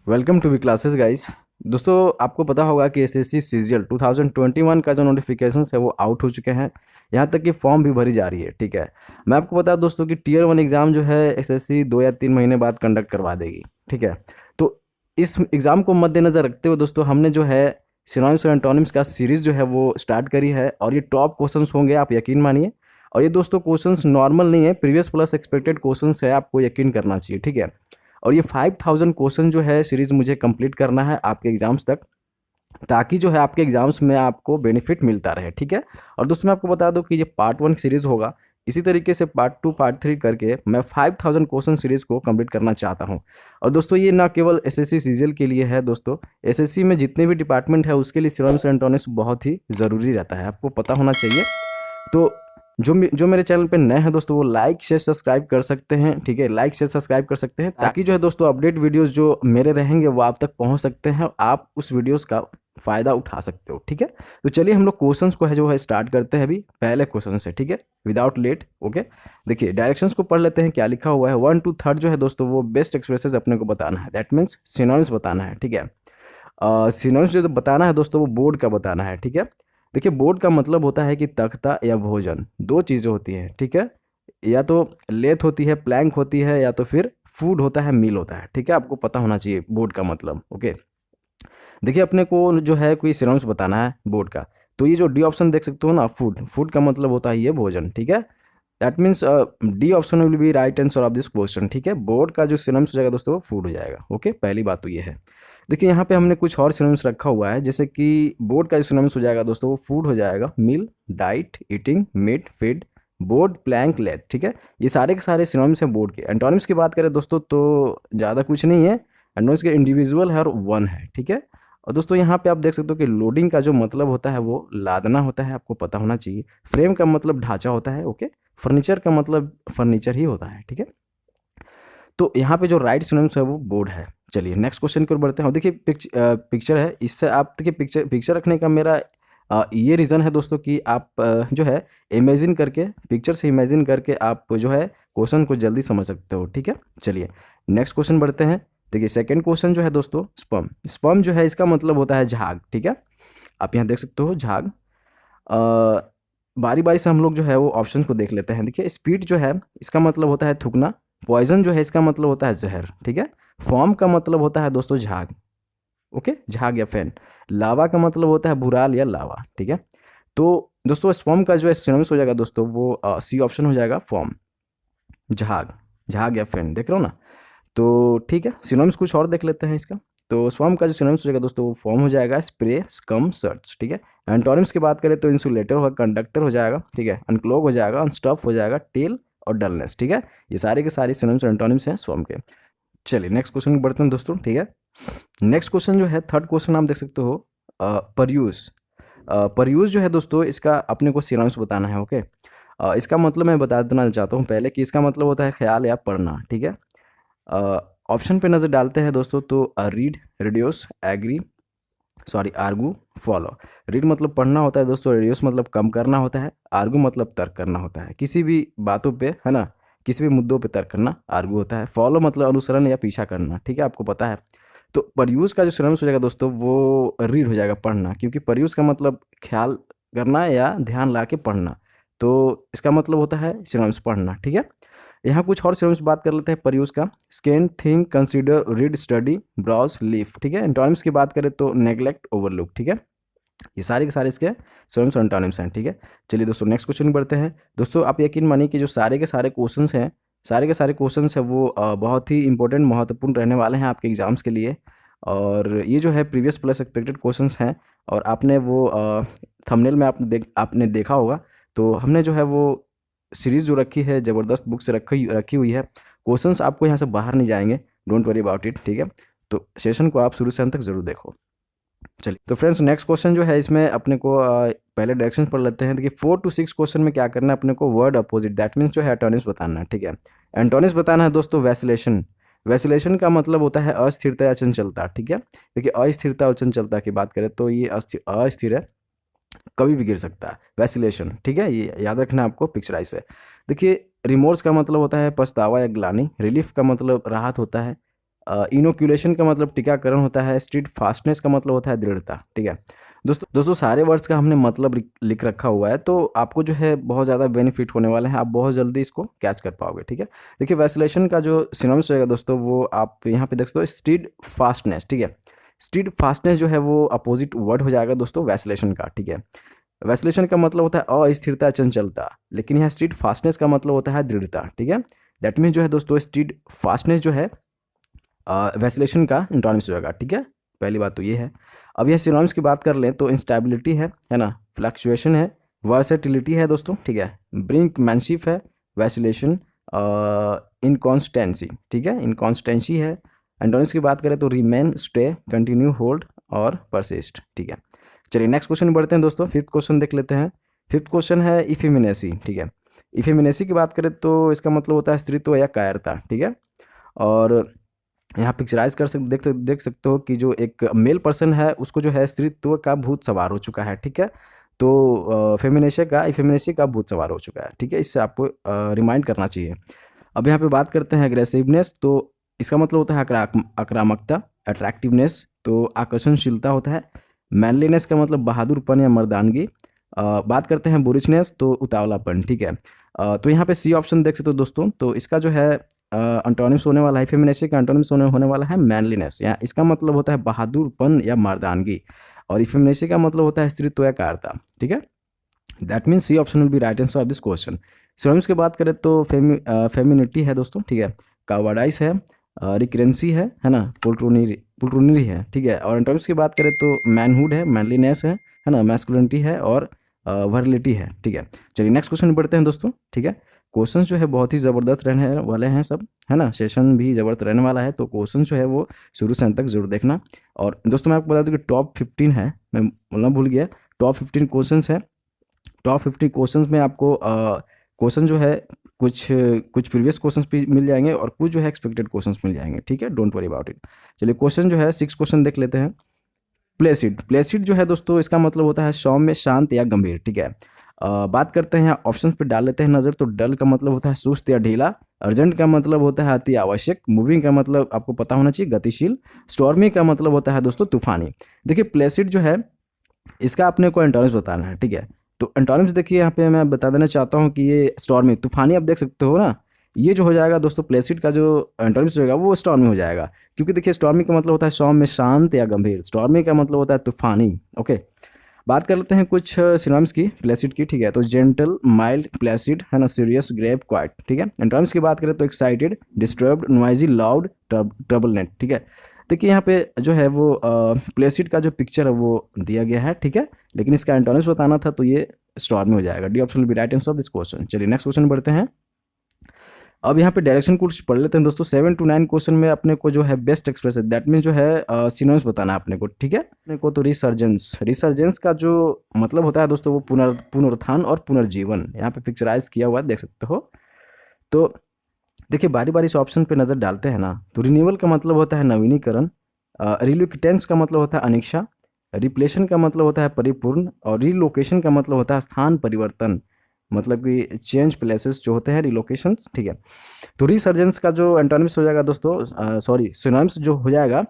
Welcome to V classes guys. दोस्तों, आपको पता होगा कि एसएससी सीजीएल 2021 का जो नोटिफिकेशन है वो आउट हो चुके हैं। यहाँ तक कि फॉर्म भी भरी जा रही है। ठीक है, मैं आपको बता दोस्तों कि टीयर 1 एग्ज़ाम जो है एसएससी 2 या 3 महीने बाद कंडक्ट करवा देगी। ठीक है, तो इस एग्ज़ाम को मद्देनज़र रखते हुए दोस्तों हमने जो है सिनोनिम्स और एंटोनिम्स का सीरीज़ जो है वो स्टार्ट करी है और ये टॉप क्वेश्चंस होंगे, आप यकीन मानिए। और ये दोस्तों क्वेश्चंस नॉर्मल नहीं है, प्रीवियस प्लस एक्सपेक्टेड क्वेश्चंस है, आपको यकीन करना चाहिए। ठीक है, और ये 5000 क्वेश्चन जो है सीरीज़ मुझे कंप्लीट करना है आपके एग्ज़ाम्स तक, ताकि जो है आपके एग्ज़ाम्स में आपको बेनिफिट मिलता रहे। ठीक है, और दोस्तों मैं आपको बता दूं कि ये पार्ट 1 सीरीज़ होगा, इसी तरीके से पार्ट 2 पार्ट 3 करके मैं 5000 क्वेश्चन सीरीज़ को कंप्लीट करना चाहता हूं। और दोस्तों ये ना केवल एसएससी सीजीएल के लिए है दोस्तों, एसएससी में जितने भी डिपार्टमेंट है उसके लिए सिनोनिम्स और एंटोनिम्स बहुत ही ज़रूरी रहता है, आपको पता होना चाहिए। तो जो मेरे चैनल पे नए हैं दोस्तों वो लाइक शेयर सब्सक्राइब कर सकते हैं। ठीक है, लाइक शेयर सब्सक्राइब कर सकते हैं ताकि जो है दोस्तों अपडेट वीडियोस जो मेरे रहेंगे वो आप तक पहुंच सकते हैं, आप उस वीडियोस का फ़ायदा उठा सकते हो। ठीक है, तो चलिए हम लोग क्वेश्चंस को है जो है स्टार्ट करते हैं अभी पहले क्वेश्चन से। ठीक है, विदाउट लेट। ओके, देखिए डायरेक्शंस को पढ़ लेते हैं क्या लिखा हुआ है। 1 to 3 जो है दोस्तों वो बेस्ट एक्सप्रेसेस अपने को बताना है, दैट मीन्स सिनोनिम्स बताना है। ठीक है, सिनोनिम्स जो बताना है दोस्तों वो बोर्ड का बताना है। ठीक है, देखिए बोर्ड का मतलब होता है कि तख्ता या भोजन, दो चीज़ें होती हैं। ठीक है, या तो लेथ होती है, प्लैंक होती है, या तो फिर फूड होता है, मील होता है। ठीक है, आपको पता होना चाहिए बोर्ड का मतलब। ओके, देखिए अपने को जो है कोई सिनोनिम्स बताना है बोर्ड का, तो ये जो डी ऑप्शन देख सकते हो ना, फूड, फूड का मतलब होता है ये भोजन। ठीक है, that means D option will be right answer of this question. ठीक है, बोर्ड का जो सिनोनिम्स हो जाएगा दोस्तों वो फूड हो जाएगा। ओके, पहली बात तो ये है। देखिए यहाँ पे हमने कुछ और सिनोनिम्स रखा हुआ है, जैसे कि बोर्ड का जो सिनोनिम्स हो जाएगा दोस्तों वो फूड हो जाएगा, meal, diet, eating, meat, feed, board, plank, lathe. ठीक है, ये सारे के सारे सिनोनिम्स हैं बोर्ड के। एंटोनिम्स की बात करें दोस्तों तो ज़्यादा कुछ नहीं है, एंटोनिम्स के इंडिविजुअल है और वन है। ठीक है, और दोस्तों यहाँ पे आप देख सकते हो कि लोडिंग का जो मतलब होता है वो लादना होता है, आपको पता होना चाहिए। फ्रेम का मतलब ढांचा होता है। ओके, फर्नीचर का मतलब फर्नीचर ही होता है। ठीक है, तो यहाँ पे जो राइट सिनोनिम्स है वो बोर्ड है। चलिए नेक्स्ट क्वेश्चन की ओर बढ़ते हैं। और देखिए पिक्चर है, इससे आप देखिए पिक्चर पिक्चर रखने का मेरा ये रीज़न है दोस्तों कि आप जो है इमेजिन करके, पिक्चर से इमेजिन करके आप जो है क्वेश्चन को जल्दी समझ सकते हो। ठीक है, चलिए नेक्स्ट क्वेश्चन बढ़ते हैं। देखिए सेकंड क्वेश्चन जो है दोस्तों, स्पर्म, स्पर्म जो है इसका मतलब होता है झाग। ठीक है, आप यहाँ देख सकते हो झाग। बारी बारी से हम लोग जो है वो ऑप्शन को देख लेते हैं। देखिए स्पीड जो है इसका मतलब होता है थूकना, पॉइजन जो है इसका मतलब होता है जहर। ठीक है, फॉर्म का मतलब होता है दोस्तों झाग। ओके, झाग या फैन। लावा का मतलब होता है बुराल या लावा। ठीक है, तो दोस्तों स्पर्म का जो है सिनोनिम्स हो जाएगा दोस्तों वो सी ऑप्शन हो जाएगा, फॉर्म, झाग, झाग या फैन, देख रहे हो ना। तो ठीक है, सिनोनिम्स कुछ और देख लेते हैं इसका। तो स्वाम का जो सिनोनिम्स हो जाएगा दोस्तों वो फॉर्म हो जाएगा, स्प्रे, स्कम, सर्च। ठीक है, एंटोनिम्स की बात करें तो इंसुलेटर होगा, कंडक्टर हो जाएगा। ठीक है, अनक्लोग हो जाएगा, अनस्टफ हो जाएगा, टेल और डलनेस। ठीक है, ये सारे के सारे सिनोनिम्स और एंटोनिम्स हैं स्वाम के। चलिए नेक्स्ट क्वेश्चन बढ़ते हैं दोस्तों। ठीक है, नेक्स्ट क्वेश्चन जो है थर्ड क्वेश्चन आप देख सकते हो, परयूज। परयूज जो है दोस्तों इसका अपने को सिनोनिम्स बताना है। ओके, इसका मतलब मैं बता देना चाहता हूँ पहले कि इसका मतलब होता है ख्याल या पढ़ना। ठीक है, ऑप्शन पे नज़र डालते हैं दोस्तों तो read, reduce, agree, sorry argue, follow. Read मतलब पढ़ना होता है दोस्तों, रिड्यूस मतलब कम करना होता है, आर्गू मतलब तर्क करना होता है, किसी भी बातों पे, है ना, किसी भी मुद्दों पे तर्क करना आर्गू होता है। फॉलो मतलब अनुसरण या पीछा करना। ठीक है, आपको पता है। तो परयूज का जो सिनोनिम्स हो जाएगा दोस्तों वो रीड हो जाएगा, पढ़ना, क्योंकि परयूज का मतलब ख्याल करना या ध्यान ला के पढ़ना, तो इसका मतलब होता है सिनोनिम्स पढ़ना। ठीक है, यहाँ कुछ और सिनोनिम्स बात कर लेते हैं परयूज का। Scan, think, consider, read, study, browse, leaf. ठीक है, एंटोनिम्स की बात करें तो नेग्लेक्ट, ओवरलुक। ठीक है, ये सारे के सारे इसके सिनोनिम्स और एंटोनिम्स हैं। ठीक है, चलिए दोस्तों नेक्स्ट क्वेश्चन बढ़ते हैं। दोस्तों आप यकीन मानिए कि जो सारे के सारे क्वेश्चंस हैं, सारे के सारे क्वेश्चंस हैं वो बहुत ही इंपॉर्टेंट, महत्वपूर्ण रहने वाले हैं आपके एग्जाम्स के लिए। और ये जो है प्रीवियस प्लस एक्सपेक्टेड क्वेश्चंस हैं, और आपने वो थंबनेल में आपने देखा होगा। तो हमने जो है वो सीरीज़ जो रखी है ज़बरदस्त बुक से रखी रखी हुई है। क्वेश्चंस आपको यहाँ से बाहर नहीं जाएंगे, डोंट वरी अबाउट इट। ठीक है, तो सेशन को आप शुरू से अंत तक ज़रूर देखो। चलिए तो फ्रेंड्स नेक्स्ट क्वेश्चन जो है इसमें अपने को पहले डायरेक्शन पढ़ लेते हैं। देखिए 4 to 6 क्वेश्चन में क्या करना है अपने को, वर्ड अपोजिट, दैट मीन्स जो है एंटोनिम्स बताना है। ठीक है, एंटोनिम्स बताना है दोस्तों वैसिलेशन। वैसिलेशन का मतलब होता है अस्थिरता या चंचलता। ठीक है, देखिए अस्थिरता और चंचलता की बात करें तो ये अस्थिर है, कभी भी गिर सकता है, वैसिलेशन। ठीक है, ये याद रखना आपको, पिक्चराइज है। देखिए रिमोर्स का मतलब होता है पछतावा या ग्लानि, रिलीफ का मतलब राहत होता है, इनोक्यूलेशन का मतलब टीकाकरण होता है, स्ट्रीट फास्टनेस का मतलब होता है दृढ़ता, ठीक है। दोस्तों सारे वर्ड्स का हमने मतलब लिख रखा हुआ है, तो आपको जो है बहुत ज़्यादा बेनिफिट होने वाला है, आप बहुत जल्दी इसको कैच कर पाओगे, ठीक है। देखिए वैसिलेशन का जो सिनोनिम्स रहेगा दोस्तों, वो आप यहाँ पे देख सकते हो, स्ट्रीट फास्टनेस, ठीक है। स्ट्रीट फास्टनेस जो है वो अपोजिट वर्ड हो जाएगा दोस्तों वैसिलेशन का, ठीक है। वैसिलेशन का मतलब होता है अस्थिरता, चंचलता, लेकिन यहाँ स्ट्रीट फास्टनेस का मतलब होता है दृढ़ता, ठीक है। दैट मीन्स जो है दोस्तों स्ट्रीट फास्टनेस जो है वैसिलेशन का एंटोनिम्स होगा, ठीक है। पहली बात तो ये है। अब यह सिनोनिम्स की बात कर लें तो इंस्टेबिलिटी है ना, फ्लक्चुएशन है, वर्सेटिलिटी है दोस्तों, ठीक है, ब्रिंकमैनशिप है, वैसिलेशन, इनकॉन्स्टेंसी, ठीक है, इनकॉन्स्टेंसी है। एंटोनिम्स की बात करें तो रिमेन, स्टे, कंटिन्यू, होल्ड और परसिस्ट, ठीक है। चलिए नेक्स्ट क्वेश्चन बढ़ते हैं दोस्तों, फिफ्थ क्वेश्चन देख लेते हैं। फिफ्थ क्वेश्चन है इफेमिनेसी, ठीक है। इफेमिनेसी की बात करें तो इसका मतलब होता है स्त्रीत्व या कायरता, ठीक है। और यहाँ पिक्चराइज कर सकते देख सकते हो कि जो एक मेल पर्सन है उसको जो है स्त्रीत्व का भूत सवार हो चुका है, ठीक है। तो इफेमिनेसी का भूत सवार हो चुका है, ठीक है। इससे आपको रिमाइंड करना चाहिए। अब यहाँ पे बात करते हैं एग्रेसिवनेस, तो इसका मतलब होता है आक्रामकता। अट्रैक्टिवनेस तो आकर्षणशीलता होता है। मैनलीनेस का मतलब बहादुरपन या मर्दानगी। बात करते हैं बुरिशनेस तो उतावलापन, ठीक है। तो यहाँ पे सी ऑप्शन देख सकते हो दोस्तों, तो इसका जो है एंटोनिम्स होने वाला है, फेमिनेसी का एंटोनिम्स होने वाला है मैनलीनेस, या इसका मतलब होता है बहादुरपन या मर्दानगी, और इफेमिनेसी का मतलब होता है स्त्रीत्व या कायरता, ठीक है। That means C option will be right answer of this question. Synonyms की बात करें तो फेमिनिटी है दोस्तों, ठीक है, कावर्डाइस है, रिकरेंसी है ना, पुलट्रोनरी है, ठीक है। और एंटोनिम्स की बात करें तो मैनहुड है, मैनलीनेस है ना, मैस्कुलिनिटी है, और वर्लिटी है, ठीक है। चलिए नेक्स्ट क्वेश्चन बढ़ते हैं दोस्तों, ठीक है। क्वेश्चन जो है बहुत ही ज़बरदस्त रहने वाले हैं सब, है ना, सेशन भी ज़बरदस्त रहने वाला है, तो क्वेश्चन जो है वो शुरू से अंत तक जरूर देखना। और दोस्तों मैं आपको बता दूं कि टॉप 15 है, मैं बोलना भूल गया, टॉप 15 क्वेश्चन है। टॉप 50 क्वेश्चंस में आपको क्वेश्चन जो है कुछ कुछ प्रीवियस क्वेश्चंस भी मिल जाएंगे, और कुछ जो है एक्सपेक्टेड क्वेश्चंस मिल जाएंगे, ठीक है, डोंट वरी अबाउट इट। चलिए क्वेश्चन जो है 6 क्वेश्चन देख लेते हैं। प्लेसिड जो है दोस्तों, इसका मतलब होता है सौम्य, शांत या गंभीर, ठीक है। बात करते हैं ऑप्शन पे डाल लेते हैं नज़र, तो डल का मतलब होता है सुस्त या ढीला, अर्जेंट का मतलब होता है अति आवश्यक, मूविंग का मतलब आपको पता होना चाहिए गतिशील, स्टॉर्मी का मतलब होता है दोस्तों तूफानी। देखिए प्लेसिड जो है इसका अपने को एंटोनिम्स बताना है, ठीक है। तो एंटोनिम्स देखिए यहाँ पे मैं बता देना चाहता हूँ कि ये स्टॉर्मी, तूफानी, आप देख सकते हो ना, ये जो हो जाएगा दोस्तों प्लेसिड का जो एंटोनिम्स होगा वो स्टॉर्मी हो जाएगा, क्योंकि देखिए स्टॉर्मी का मतलब होता है सौम्य, शांत या गंभीर, स्टॉर्मी का मतलब होता है तूफानी, ओके। बात कर लेते हैं कुछ सिनोनिम्स की प्लेसिड की, ठीक है। तो जेंटल, माइल्ड, प्लेसिड, है ना, सीरियस, ग्रेव, क्वाइट, ठीक है। एंटोनिम्स की बात करें तो एक्साइटेड, डिस्टर्ब्ड, नॉइजी, लाउड, ट्रबलनेट, ठीक है। देखिए यहाँ पे जो है वो प्लेसिड का जो पिक्चर है वो दिया गया है, ठीक है, लेकिन इसका एंटोनिम्स बताना था तो ये स्टॉर्मी हो जाएगा। D option will be right answer of this question. चलिए नेक्स्ट क्वेश्चन बढ़ते हैं। अब यहाँ पे डायरेक्शन कुछ पढ़ लेते हैं दोस्तों। 7 to 9 क्वेश्चन में अपने को जो है बेस्ट एक्सप्रेस, दैट मीन जो है सिनोनिम्स बताना है अपने को, ठीक है। अपने को तो रिसर्जेंस का जो मतलब होता है दोस्तों वो पुनरुत्थान और पुनर्जीवन, यहाँ पे पिक्चराइज किया हुआ देख सकते हो। तो देखिए बारी बारी से ऑप्शन पे नज़र डालते हैं ना, तो रिन्यूअल का मतलब होता है नवीनीकरण, रिलोकेटेंस का मतलब होता है अनिक्षा, रिप्लेशन का मतलब होता है परिपूर्ण, और रिलोकेशन का मतलब होता है स्थान परिवर्तन, मतलब कि चेंज प्लेसेस जो होते हैं रिलोकेशंस, ठीक है। तो रिसर्जेंस का जो एंटोनिम्स हो जाएगा दोस्तों, सॉरी सिनोनिम्स जो हो जाएगा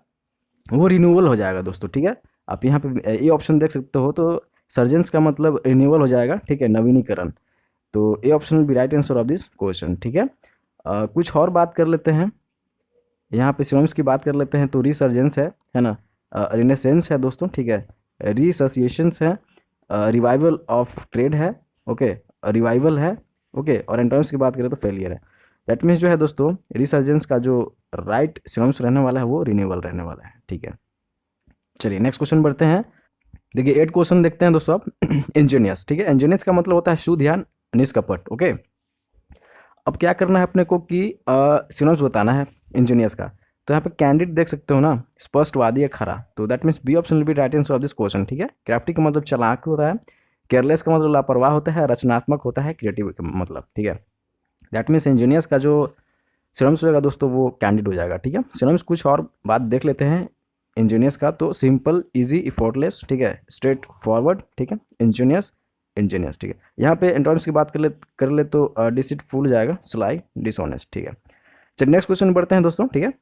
वो रिन्यूअल हो जाएगा दोस्तों, ठीक है। आप यहाँ पे ये ऑप्शन देख सकते हो, तो सर्जेंस का मतलब रिन्यूअल हो जाएगा, ठीक है, नवीनीकरण। तो ए option will be right answer of this question, ठीक है। कुछ और बात कर लेते हैं, यहाँ पे सिनोनिम्स की बात कर लेते हैं। तो रिसर्जेंस है ना, रिनेसेंस है दोस्तों, ठीक है, रिसोसिएशंस है, रिवाइवल ऑफ ट्रेड है, ओके, रिवाइवल है, ओके, और एंटोनिम्स की बात करें तो फेलियर है। दैट मीन्स जो है दोस्तों रिसर्जेंस का जो राइट सिनोनिम्स रहने वाला है वो रिन्यूअल रहने वाला है, ठीक है। चलिए नेक्स्ट क्वेश्चन बढ़ते हैं। देखिए 8 क्वेश्चन देखते हैं दोस्तों आप। इंजीनियस, ठीक है, इंजीनियस का मतलब होता है शुद्ध या निष्कपट, ओके। अब क्या करना है अपने को कि सिनोनिम्स बताना है इंजीनियस का। तो यहाँ पे कैंडिड देख सकते हो ना, स्पष्टवादी या खरा, तो that means B option will be right answer of this question, ठीक है। क्राफ्टी का मतलब चालाक होता है, केयरलेस का मतलब लापरवाह होता है, रचनात्मक होता है, क्रिएटिव का मतलब, ठीक है। दैट मीन्स इंजीनियर्स का जो सिनोनिम्स होगा दोस्तों वो कैंडिड हो जाएगा, ठीक है। सिनोनिम्स कुछ और बात देख लेते हैं इंजीनियर्स का। तो सिंपल, इजी, इफोर्टलेस, ठीक है, स्ट्रेट फॉरवर्ड, ठीक है, इंजीनियर्स, ठीक है। यहाँ पे एंटोनिम्स की बात कर ले तो डिसिटफुल हो जाएगा, स्लाई, डिसऑनेस्ट, ठीक है। चलिए नेक्स्ट क्वेश्चन बढ़ते हैं दोस्तों, ठीक है।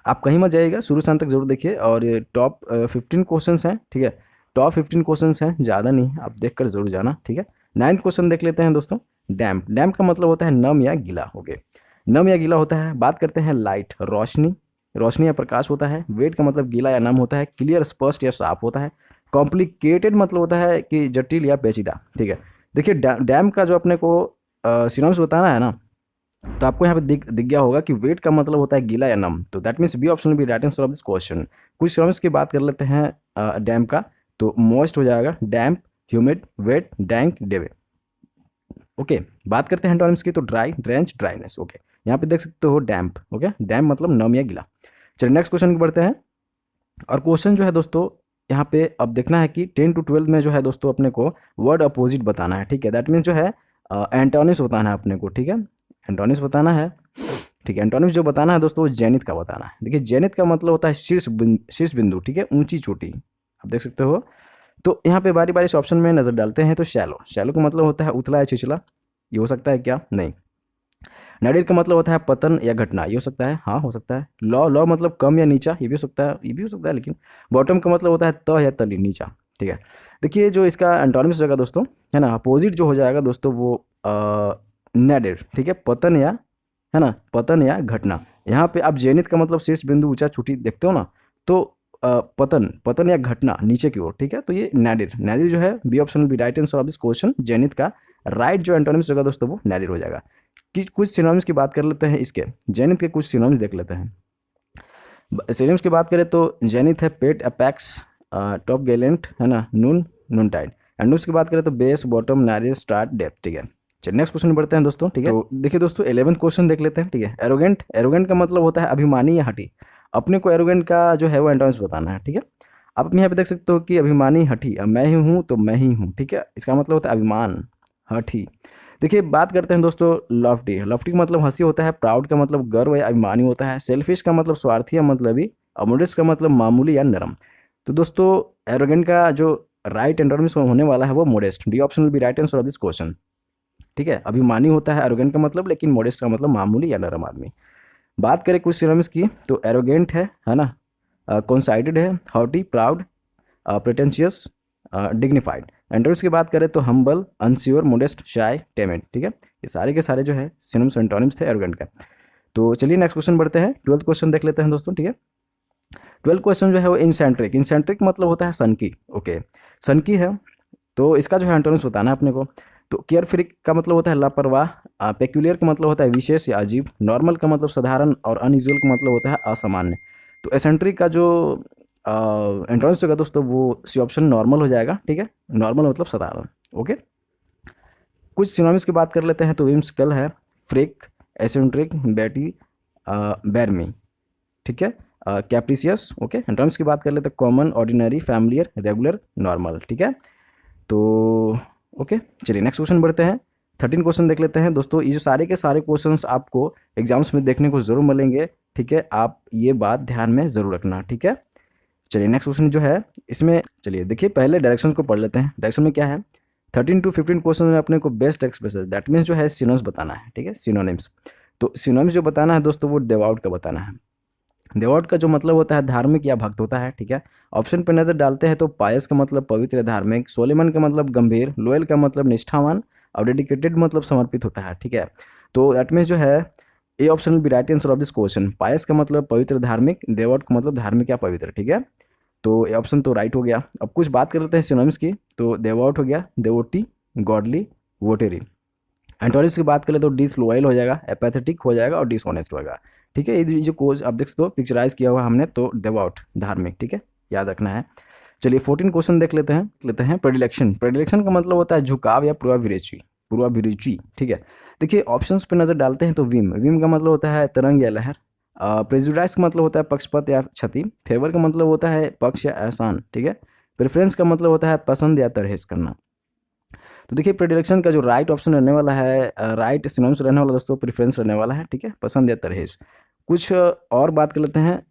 आप कहीं मत जाइएगा, शुरू से अंत तक जरूर देखिए। और ये टॉप 15 क्वेश्चंस हैं, ठीक है, टॉप 15 क्वेश्चंस हैं, ज़्यादा नहीं, आप देख कर जरूर जाना, ठीक है। 9th क्वेश्चन देख लेते हैं दोस्तों। डैम्प, डैम्प का मतलब होता है नम या गीला, ओके, नम या गीला होता है। बात करते हैं लाइट, रोशनी, रोशनी या प्रकाश होता है। वेट का मतलब गीला या नम होता है। क्लियर स्पष्ट या साफ होता है। कॉम्प्लिकेटेड मतलब होता है कि जटिल या पेचीदा, ठीक है। देखिए डैम का जो अपने को सिनोनिम्स बताना है ना, तो आपको यहाँ पे दिख गया होगा कि वेट का मतलब होता है गीला या नम, तो that means B option will be right answer of this question. कुछ सिनोनिम्स की बात कर लेते हैं डैम का, तो मॉइस्ट हो जाएगा डैम्प, ह्यूमिड, वेट, डैंक, डेवे, ओके। बात करते हैं एंटोनिम्स की, तो ड्राई, ड्रेंच, ड्राइनेस, ओके। यहाँ पे देख सकते हो डैम्प, ओके, डैम्प मतलब नम या गीला। चलिए नेक्स्ट क्वेश्चन की बढ़ते हैं। और क्वेश्चन जो है दोस्तों यहाँ पे अब देखना है कि 10 to 12 में जो है दोस्तों अपने को वर्ड अपोजिट बताना है, ठीक है। दैट मीन्स जो है एंटोनिम्स बताना है अपने को, ठीक है, एंटोनिम्स बताना है, ठीक है। एंटोनिम्स जो बताना है दोस्तों जेनिथ का बताना है। देखिए जेनिथ का मतलब होता है शीर्ष बिंदु, ठीक है, ऊंची चोटी, आप देख सकते हो। तो यहाँ पे बारी बारी से ऑप्शन में नजर डालते हैं। तो शैलो, शैलो का मतलब होता है उथला या छिछला, ये हो सकता है क्या, नहीं। नाडिर का मतलब होता है पतन या घटना, ये हो सकता है, हाँ हो सकता है। लॉ, लॉ मतलब कम या नीचा, ये भी हो सकता है, ये भी हो सकता है। लेकिन बॉटम का मतलब होता है त या तली, नीचा, ठीक है। देखिए जो इसका एंटोनिम्स होगा दोस्तों, है ना, अपोजिट जो हो जाएगा दोस्तों वो नाडिर, ठीक है, पतन या, है ना, पतन या घटना। यहाँ पे आप जेनिथ का मतलब शीर्ष बिंदु ऊंचा चोटी देखते हो ना, तो पतन, पतन या घटना नीचे की ओर, ठीक है। तो ये नाडिर, नाडिर जो है B option B right answer of this question. Zenith का राइट जो एंटोनिम्स होगा दोस्तों वो नाडिर हो जाएगा। कि कुछ सिनोनिम्स की बात कर लेते हैं इसके, जेनिथ के कुछ सिनोनिम्स देख लेते हैं। सिनोनिम्स की बात करें तो जेनिथ है पेट, अपेक्स, टॉप गैलेंट, है ना, नून, नून टाइड। एंडोस की बात करें तो base, bottom, Norris, start, depth, ठीक है। चलिए नेक्स्ट क्वेश्चन बढ़ते हैं दोस्तों, ठीक है। तो देखिए दोस्तों 11th क्वेश्चन देख लेते हैं, ठीक है। एरोगेंट, एरोगेंट का मतलब होता है अभिमानी या हठी। अपने को एरोगेंट का जो है वो एंटोनिम्स बताना है, ठीक है। आप यहाँ पे देख सकते हो कि अभिमानी, हठी, अब मैं ही हूँ तो मैं ही हूँ, ठीक है, इसका मतलब होता है अभिमान, हठी। देखिए बात करते हैं दोस्तों लॉफ्टी, लॉफ्टी का मतलब हंसी होता है। प्राउड का मतलब गर्व या अभिमानी होता है। सेल्फिश का मतलब स्वार्थी या मतलबी। और मोडेस्ट का मतलब मामूली या नरम। तो दोस्तों एरोगेंट का जो राइट एंटोनिम्स होने वाला है वो modest, D option will be right answer of this question, ठीक है। अभिमानी होता है एरोगेंट का मतलब, लेकिन मोडेस्ट का मतलब मामूली या नरम आदमी। बात करें कुछ सिनोनिम्स की, तो एरोगेंट है ना, कॉन्साइडेड है, हॉटी, प्राउड, प्रेटेंशियस, डिग्निफाइड। एंटोनिम्स की बात करें तो हम्बल, अनश्योर, मोडेस्ट, शाय, टेमिड, ठीक है। ये सारे के सारे जो है सिनोनिम्स एंटोनिम्स थे एरोगेंट का। तो चलिए नेक्स्ट क्वेश्चन बढ़ते हैं। 12th क्वेश्चन देख लेते हैं दोस्तों, ठीक है। 12th क्वेश्चन जो है वो इंसेंट्रिक, इंसेंट्रिक मतलब होता है सन की, ओके, सन की है। तो इसका जो है एंटोनिम्स बताना है अपने को। तो केयर फ्री का मतलब होता है लापरवाह। पेक्यूलियर का मतलब होता है विशेष या अजीब। नॉर्मल का मतलब साधारण। और अनयूजुअल का मतलब होता है असामान्य। तो एसेंट्रिक का जो एंटोनिम्स होगा दोस्तों वो सी ऑप्शन नॉर्मल हो जाएगा, ठीक है। नॉर्मल मतलब साधारण, ओके। कुछ सिनोनिम्स की बात कर लेते हैं, तो विम्सिकल है, फ्रिक, एसेंट्रिक, बैटी, बैरमी, ठीक है, कैप्रिसियस, ओके। एंटोनिम्स की बात कर लेते हैं common, ordinary, familiar, regular, normal, ठीक है। तो ओके चलिए नेक्स्ट क्वेश्चन बढ़ते हैं। 13 क्वेश्चन देख लेते हैं दोस्तों। ये जो सारे के सारे क्वेश्चंस आपको एग्जाम्स में देखने को जरूर मिलेंगे, ठीक है, आप ये बात ध्यान में जरूर रखना, ठीक है। चलिए नेक्स्ट क्वेश्चन जो है इसमें, चलिए देखिए पहले डायरेक्शन को पढ़ लेते हैं। डायरेक्शन में क्या है, 13 to 15 क्वेश्चन में अपने को बेस्ट एक्सप्रेशन, दैट मीन्स जो है सिनोनिम्स बताना है, ठीक है, सिनोनिम्स। तो सिनोनिम्स जो बताना है दोस्तों वो देवआउट का बताना है। देवआउट का जो मतलब होता है धार्मिक या भक्त होता है, ठीक है। ऑप्शन पर नजर डालते हैं तो पायस का मतलब पवित्र, धार्मिक। सोलेमन का मतलब गंभीर। लोयल का मतलब निष्ठावान। और डेडिकेटेड मतलब समर्पित होता है, ठीक है। तो दैट मीन्स जो है A option will be right answer of this question. पायस का मतलब पवित्र, धार्मिक। देवआउट का मतलब धार्मिक या पवित्र, ठीक है। तो ये ऑप्शन तो राइट हो गया। अब कुछ बात कर लेते हैं सिनोनिम्स की। तो देवआउट हो गया, देवोटी, गॉडली, वोटेरी। एंटोनिम्स की बात करें तो डिसलॉयल हो जाएगा, एपैथेटिक हो जाएगा और डिसऑनेस्ट होगा, ठीक है। ये जो कोज आप देख सकते हो पिक्चराइज किया हुआ हमने, तो देवआउट धार्मिक, ठीक है, याद रखना है। चलिए 14 क्वेश्चन देख लेते हैं। प्रेडिलेक्शन, प्रेडिलेक्शन का मतलब होता है झुकाव या पूर्वाभिरुचि, पूर्वाभिरुचि, ठीक है। देखिए ऑप्शंस पे नजर डालते हैं तो विम, विम का मतलब होता है तरंग या लहर। प्रेजुडाइज का मतलब होता है पक्षपात या क्षति। फेवर का मतलब होता है पक्ष या एहसान, ठीक है। प्रेफरेंस का मतलब होता है पसंद या तरहेज करना। तो देखिए प्रेडिलेक्शन का जो राइट ऑप्शन रहने वाला है, राइट सिनोनिम्स रहने वाला दोस्तों प्रेफरेंस रहने वाला है, ठीक है, पसंद या तरहेज। कुछ और बात कर लेते हैं,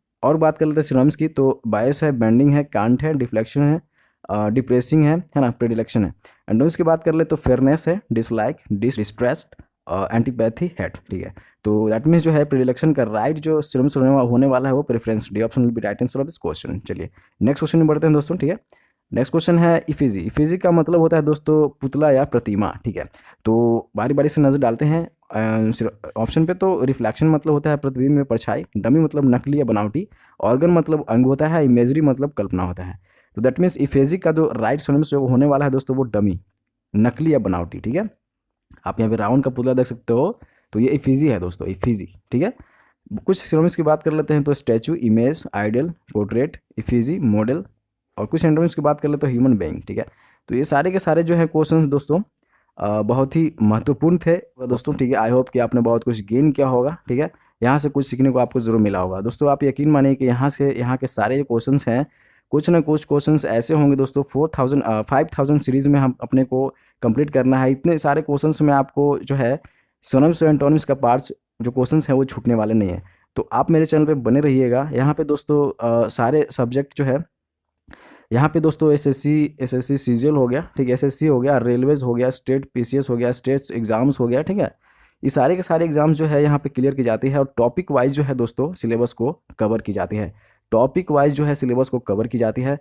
सिनोनिम्स की। तो बायस है, बेंडिंग है, कांट है, डिफ्लेक्शन है, डिप्रेसिंग है ना, प्रेडिलेक्शन है। एंडोनिम्स की बात कर ले तो फेयरनेस है, डिसलाइक, डिस्ट्रेस्ड, एंटीपैथी हेड, ठीक है। तो दैट मीन्स जो है प्रिडिलेक्शन का राइट जो सिनोनिम्स होने वाला है वो preference, D option will be right answer of this question. चलिए नेक्स्ट क्वेश्चन में बढ़ते हैं दोस्तों, ठीक है। नेक्स्ट क्वेश्चन है इफिजी। इफिजी का मतलब होता है दोस्तों पुतला या प्रतिमा, ठीक है। तो बारी बारी से नजर डालते हैं ऑप्शन पे। तो रिफ्लेक्शन मतलब होता है प्रतिबिंब में परछाई, डमी मतलब नकली या बनावटी, ऑर्गन मतलब अंग होता है, इमेजरी मतलब कल्पना होता है। तो दैट मीन्स इफेजी का जो राइट सिनोनिम्स जो होने वाला है दोस्तों वो डमी, नकली या बनावटी, ठीक है। आप यहाँ पे रावण का पुतला देख सकते हो, तो ये इफिजी है दोस्तों, इफिजी, ठीक है। कुछ सिनोनिम्स की बात कर लेते हैं तो statue, image, idol, portrait, effigy, model. और कुछ सिनोनिम्स की बात कर लेते हैं ह्यूमन बीइंग, ठीक है। तो ये सारे के सारे जो है क्वेश्चन दोस्तों बहुत ही महत्वपूर्ण थे दोस्तों, ठीक है। आई होप कि आपने बहुत कुछ गेन किया होगा, ठीक है। यहाँ से कुछ सीखने को आपको जरूर मिला होगा दोस्तों। आप यकीन मानिए कि यहाँ के सारे जो क्वेश्चंस हैं, कुछ ना कुछ क्वेश्चंस ऐसे होंगे दोस्तों 5000 सीरीज में हम अपने को कंप्लीट करना है। इतने सारे क्वेश्चंस में आपको जो है सिनोनिम्स और एंटोनिम्स का पार्ट्स जो क्वेश्चंस हैं वो छूटने वाले नहीं हैं। तो आप मेरे चैनल पे बने रहिएगा। यहाँ पे दोस्तों सारे सब्जेक्ट जो है, यहाँ पे दोस्तों एसएससी सीजीएल हो गया, ठीक है, एसएससी हो गया, रेलवेज हो गया, स्टेट पीसीएस हो गया, स्टेट एग्जाम्स हो गया, ठीक है। ये सारे के सारे एग्जाम्स जो है यहाँ पे क्लियर की जाती है और टॉपिक वाइज जो है दोस्तों सिलेबस को कवर की जाती है। टॉपिक वाइज जो है सिलेबस को कवर की जाती है।